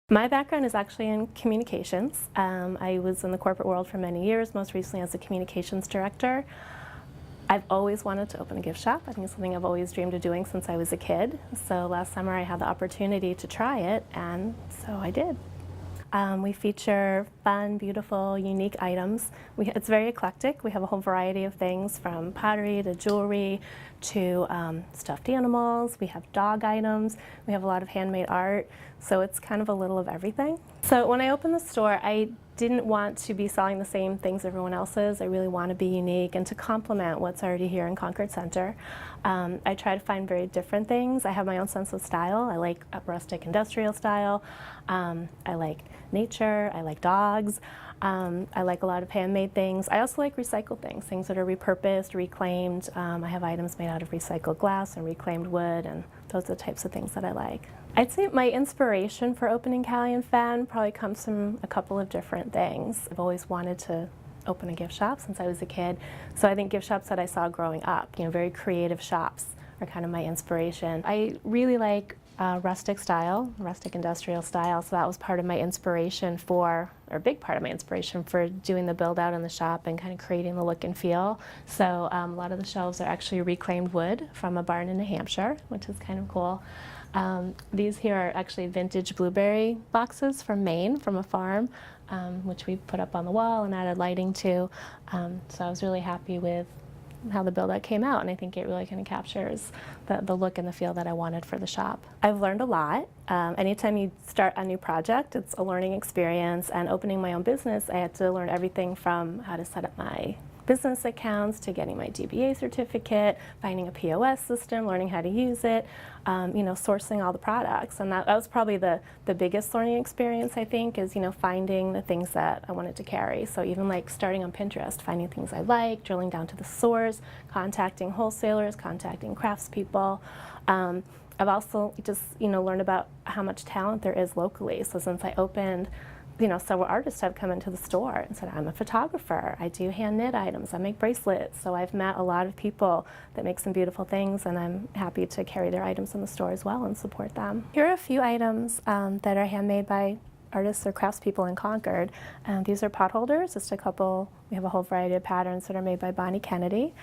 My background is actually in communications. I was in the corporate world for many years, most recently as a communications director. I've always wanted to open a gift shop. I think it's something I've always dreamed of doing since I was a kid. So last summer I had the opportunity to try it, and so I did. We feature fun, beautiful, unique items. It's very eclectic. We have a whole variety of things from pottery to jewelry to stuffed animals. We have dog items. We have a lot of handmade art. So it's kind of a little of everything. So when I opened the store, I didn't want to be selling the same things everyone else is. I really want to be unique and to complement what's already here in Concord Center. I try to find very different things. I have my own sense of style. I like rustic industrial style. I like nature. I like dogs. I like a lot of handmade things. I also like recycled things, things that are repurposed, reclaimed. I have items made out of recycled glass and reclaimed wood, and those are the types of things that I like. I'd say my inspiration for opening Callie and Fen probably comes from a couple of different things. I've always wanted to open a gift shop since I was a kid, so I think gift shops that I saw growing up, very creative shops, are kind of my inspiration. I really like rustic style, rustic industrial style, so that was part of my inspiration for, or a big part of my inspiration for doing the build out in the shop and kind of creating the look and feel. So a lot of the shelves are actually reclaimed wood from a barn in New Hampshire, which is kind of cool. These here are actually vintage blueberry boxes from Maine, from a farm, which we put up on the wall and added lighting to. So I was really happy with how the build-out came out, and I think it really kind of captures the look and the feel that I wanted for the shop. I've learned a lot. Anytime you start a new project, it's a learning experience, and opening my own business, I had to learn everything from how to set up my business accounts to getting my DBA certificate, finding a POS system, learning how to use it, sourcing all the products. And that was probably the biggest learning experience, I think, is finding the things that I wanted to carry. So even like starting on Pinterest, finding things I like, drilling down to the source, contacting wholesalers, contacting craftspeople. I've also just learned about how much talent there is locally. So since I opened, several artists have come into the store and said, I'm a photographer, I do hand knit items, I make bracelets. So I've met a lot of people that make some beautiful things, and I'm happy to carry their items in the store as well and support them. Here are a few items that are handmade by artists or craftspeople in Concord. These are pot holders, just a couple. We have a whole variety of patterns that are made by Bonnie Kennedy.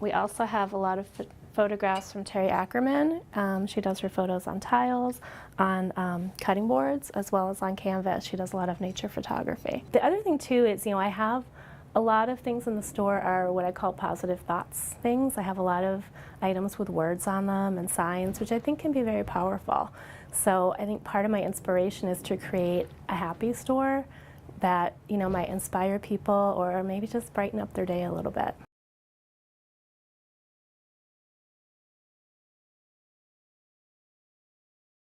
We also have a lot of photographs from Terry Ackerman. She does her photos on tiles, on cutting boards, as well as on canvas. She does a lot of nature photography. The other thing too is, I have a lot of things in the store are what I call positive thoughts things. I have a lot of items with words on them and signs, which I think can be very powerful. So I think part of my inspiration is to create a happy store that might inspire people or maybe just brighten up their day a little bit.